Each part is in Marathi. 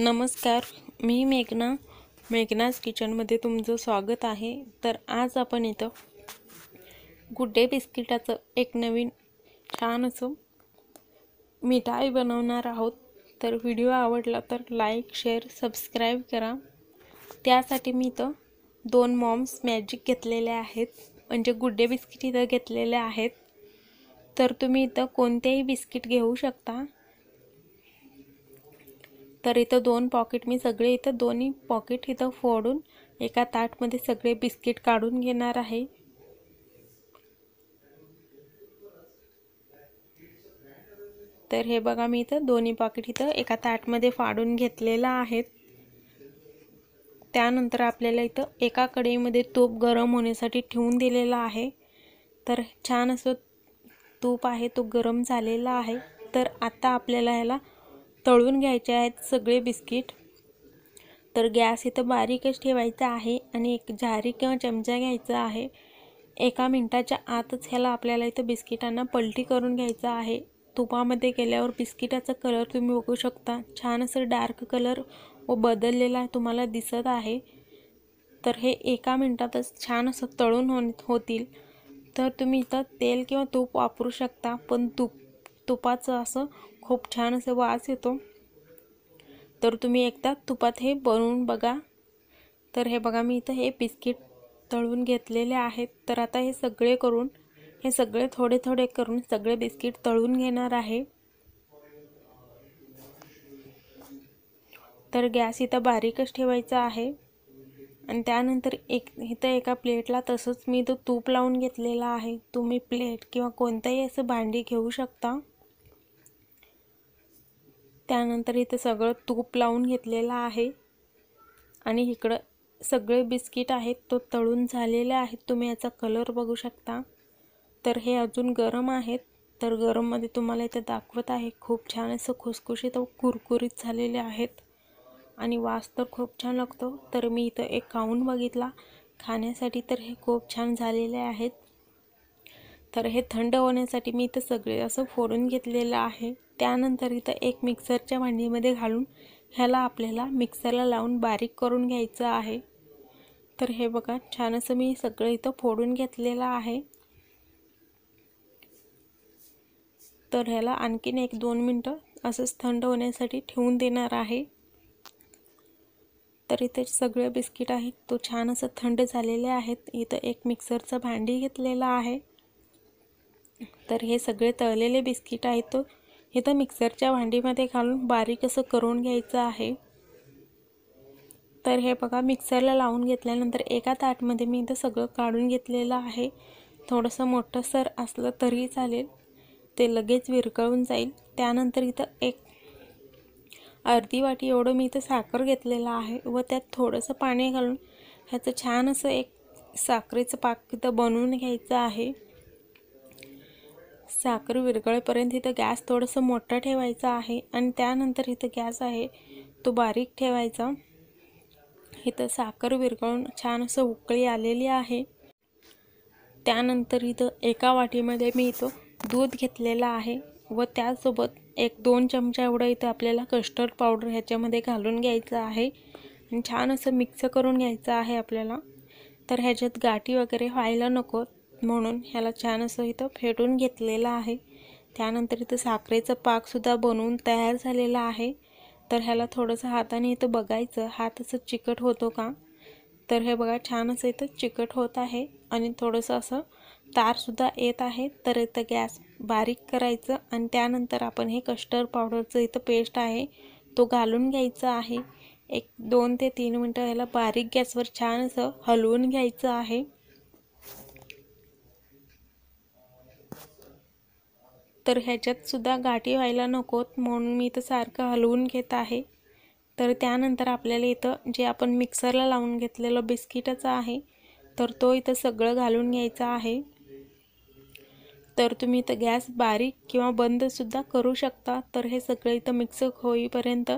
नमस्कार, मी मेघनाज किचनमध्ये तुमचं स्वागत आहे। तर आज आपण इथं गुड डे बिस्किटाचं एक नवीन छान असं मिठाई बनवणार आहोत। तर व्हिडिओ आवडला तर लाईक, शेअर, सबस्क्राईब करा। त्यासाठी मी इथं 2 मॉम्स मॅजिक घेतलेले आहेत, म्हणजे गुड डे बिस्किट इथं घेतलेले आहेत। तर तुम्ही इथं कोणतेही बिस्किट घेऊ शकता। तर इथं 2 पॉकेट मी सगळे इथं दोन्ही पॉकेट इथं फोडून एका ताटमध्ये सगळे बिस्किट काढून घेणार आहे। तर हे बघा, मी इथं दोन्ही पॉकेट इथं एका ताटमध्ये फाडून घेतलेला आहे। त्यानंतर आपल्याला इथं एका कढईमध्ये तूप गरम होण्यासाठी ठेवून दिलेला आहे। तर छान असं तूप आहे तो गरम झालेला आहे। तर आता आपल्याला ह्याला तळून घ्यायचे आहेत सगळे बिस्किट। तर गॅस इथं बारीकच ठेवायचा आहे आणि एक झारी किंवा चमचा घ्यायचा आहे। 1 मिनिटाच्या आतच ह्याला आपल्याला इथं बिस्किटांना पलटी करून घ्यायचा आहे। तुपामध्ये गेल्यावर बिस्किटाचा कलर तुम्ही बघू शकता, छान असं डार्क कलर व बदललेला तुम्हाला दिसत आहे। तर हे 1 मिनिटातच छान असं तळून होतील। तर तुम्ही इथं तेल किंवा तूप वापरू शकता, पण तुपाचं असं खूप छान असं वास येतो। तर तुम्ही एकदा तुपात हे बनवून बघा। तर हे बघा, मी इथं हे बिस्किट तळून घेतलेले आहेत। तर आता हे सगळे थोडे थोडे करून सगळे बिस्किट तळून घेणार आहे। तर गॅस इथं बारीकच ठेवायचा आहे आणि त्यानंतर इथं एका प्लेटला तसंच मी इथं तूप लावून घेतलेला आहे। तुम्ही प्लेट किंवा कोणतंही असं भांडी घेऊ शकता। त्यानंतर इथं सगळं तूप लावून घेतलेला आहे आणि इकडं सगळे बिस्किट आहेत तो तळून झालेले आहेत। तुम्ही याचा कलर बघू शकता। तर हे अजून गरम आहेत। तर गरममध्ये तुम्हाला इथं दाखवत आहे, खूप छान असं खुसखुशीत व कुरकुरीत झालेले आहेत आणि वास तर खूप छान लागतो। तर मी इथं एक खाऊन बघितला खाण्यासाठी, तर हे खूप छान झालेले आहेत। तर हे थंड होण्यासाठी मी इथं सगळे असं फोडून घेतलेलं आहे। त्यानंतर इथं एक मिक्सरच्या भांडीमध्ये घालून ह्याला आपल्याला मिक्सरला लावून बारीक करून घ्यायचं आहे। तर हे बघा, छान असं मी सगळं इथं फोडून घेतलेलं आहे। तर ह्याला आणखीन 1-2 मिनिटं असंच थंड होण्यासाठी ठेवून देणार आहे। तर इथे सगळे बिस्किट आहेत तो छान असं थंड झालेले आहेत। इथं एक मिक्सरचं भांडी घेतलेलं आहे। तर हे सगळे तळलेले बिस्किट आहेत तो इथं मिक्सरच्या भांडीमध्ये घालून बारीक असं करून घ्यायचं आहे। तर हे बघा, मिक्सरला लावून घेतल्यानंतर एका ताटमध्ये मी इथं सगळं काढून घेतलेलं आहे। थोडंसं मोठंसर असलं तरी चालेल, ते लगेच विरघळून जाईल। त्यानंतर इथं एक अर्धी वाटी एवढं मी इथं साखर घेतलेलं आहे व त्यात थोडंसं पाणी घालून ह्याचं छान असं एक साखरेचं पाक इथं बनवून घ्यायचं आहे। साखर विरघळेपर्यंत इथं गॅस थोडंसं मोठं ठेवायचा आहे आणि त्यानंतर इथं गॅस आहे तो बारीक ठेवायचा। इथं साखर विरघळून छान असं उकळी आलेली आहे। त्यानंतर इथं एका वाटीमध्ये मी इथं दूध घेतलेलं आहे व त्यासोबत 1-2 चमचा एवढं इथं आपल्याला कस्टर्ड पावडर ह्याच्यामध्ये घालून घ्यायचं आहे आणि छान असं मिक्स करून घ्यायचं आहे आपल्याला। तर ह्याच्यात गाठी वगैरे व्हायला नको म्हणून ह्याला छान असं इथं फेटून घेतलेलं आहे। त्यानंतर इथं साखरेचं पाकसुद्धा बनवून तयार झालेला आहे। तर ह्याला थोडंसं हाताने इथं बघायचं, हात असं चिकट होतो का। तर हे बघा, छान असं इथं चिकट होत आहे आणि थोडंसं असं तारसुद्धा येत आहे। तर इथं गॅस बारीक करायचं आणि त्यानंतर आपण हे कस्टर्ड पावडरचं इथं पेस्ट आहे तो घालून घ्यायचं आहे। 2 ते 3 मिनटं ह्याला बारीक गॅसवर छान असं हलवून घ्यायचं आहे। तर ह्याच्यात सुद्धा गाठी व्हायला नकोत म्हणून मी इथं सारखं हलवून घेत आहे। तर त्यानंतर आपल्याला इथं जे आपण मिक्सरला लावून घेतलेलं बिस्किटाचं आहे तर तो इथं सगळं घालून घ्यायचा आहे। तर तुम्ही इथं गॅस बारीक किंवा बंदसुद्धा करू शकता। तर हे सगळं इथं मिक्स होईपर्यंत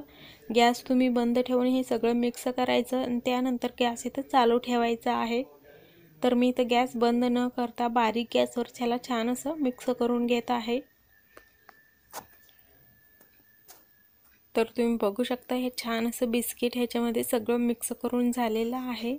गॅस तुम्ही बंद ठेवून हे सगळं मिक्स करायचं आणि त्यानंतर गॅस इथं चालू ठेवायचा आहे। तर मी इथं गॅस बंद न करता बारीक गॅसवर ह्याला छान असं मिक्स करून घेत आहे। तर तुम्ही बघू शकता हे छान असं बिस्किट ह्याच्यामध्ये सगळं मिक्स करून झालेलं आहे।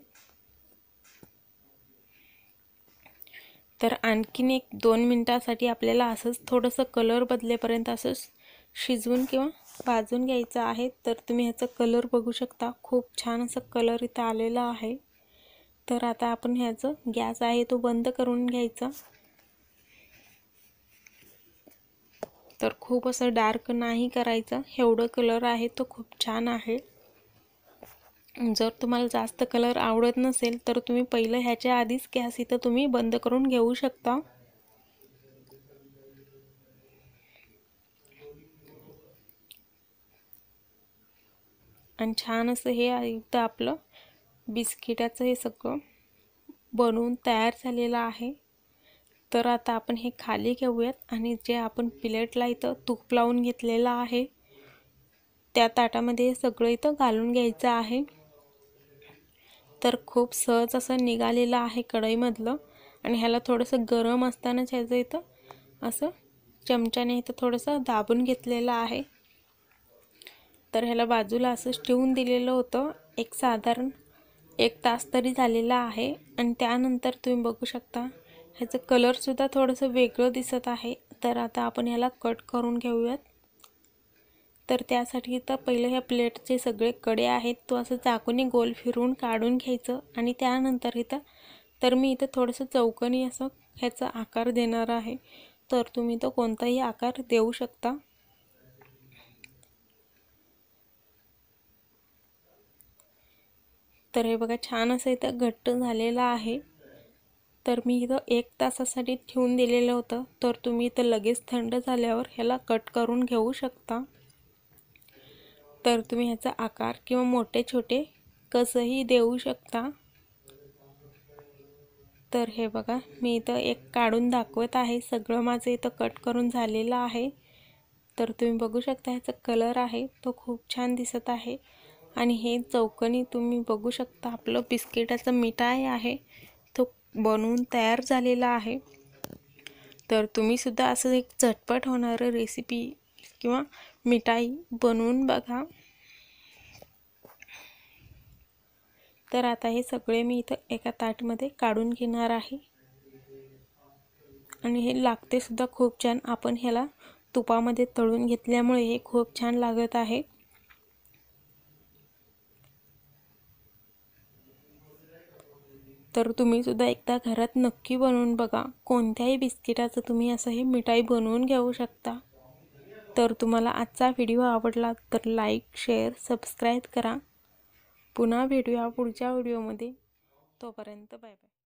तर आणखीन 1-2 मिनिटांसाठी आपल्याला असंच थोडंसं कलर बदलेपर्यंत असंच शिजवून किंवा भाजून घ्यायचं आहे। तर तुम्ही ह्याचा कलर बघू शकता, खूप छान असा कलर इथं आलेला आहे। तर आता आपण ह्याचं गॅस आहे तो बंद करून घ्यायचा। तर खूप असं डार्क नाही करायचं, एवढं कलर आहे तो खूप छान आहे। जर तुम्हाला जास्त कलर आवडत नसेल तर तुम्ही पहिलं ह्याच्या आधीच गॅस इथं तुम्ही बंद करून घेऊ शकता। आणि छान असं हे इथं आपलं बिस्किटाचं हे सगळं बनवून तयार झालेलं आहे। तर आता आपण हे खाली घेऊयात आणि जे आपण प्लेटला इथं तूप लावून घेतलेलं आहे त्या ताटामध्ये सगळं इथं घालून घ्यायचं आहे। तर खूप सहज असं निघालेलं आहे कढईमधलं आणि ह्याला थोडंसं गरम असतानाच ह्याचं इथं असं चमच्याने इथं थोडंसं दाबून घेतलेलं आहे। तर ह्याला बाजूला असंच ठेवून दिलेलं होतं, एक साधारण 1 तास तरी झालेला आहे। आणि त्यानंतर तुम्ही बघू शकता ह्याचं कलरसुद्धा थोडंसं वेगळं दिसत आहे। तर आता आपण ह्याला कट करून घेऊयात। तर त्यासाठी इथं पहिलं ह्या प्लेटचे सगळे कडे आहेत तो असं चाकूने गोल फिरवून काढून घ्यायचं आणि त्यानंतर इथं तर मी इथं थोडंसं चौकोनी असं ह्याचा आकार देणार आहे। तर तुम्ही तो कोणताही आकार देऊ शकता। तर हे बघा छान असं इथं घट्ट झालेलं आहे। तर मी इथं 1 तासासाठी ठेवून दिलेलं होतं, तर तुम्ही इथं लगेच थंड झाल्यावर ह्याला कट करून घेऊ शकता। तर तुम्ही ह्याचा आकार किंवा मोठे छोटे कसंही देऊ शकता। तर हे बघा मी इथं एक काढून दाखवत आहे, सगळं माझं इथं कट करून झालेलं आहे। तर तुम्ही बघू शकता ह्याचा कलर आहे तो खूप छान दिसत आहे आणि हे चौकोनी तुम्ही बघू शकता आपलं बिस्किटाचा मिठाई आहे तो बनवून तयार झालेला आहे। तर तुम्ही सुद्धा असं एक झटपट होणारं रेसिपी किंवा मिठाई बनवून बघा। तर आता हे सगळे मी इथं एका ताटमध्ये काढून घेणार आहे आणि हे लागते सुद्धा खूप छान। आपण ह्याला तुपामध्ये तळून घेतल्यामुळे हे खूप छान लागत आहे। तर तुम्ही सुद्धा एकदा घरात नक्की बनवून बघा, कोणत्याही बिस्किटाचं तुम्ही असं हे मिठाई बनवून घेऊ शकता। तर तुम्हाला आजचा व्हिडिओ आवडला तर लाईक, शेअर, सबस्क्राईब करा। पुन्हा भेटूया पुढच्या व्हिडिओमध्ये, तोपर्यंत बाय बाय।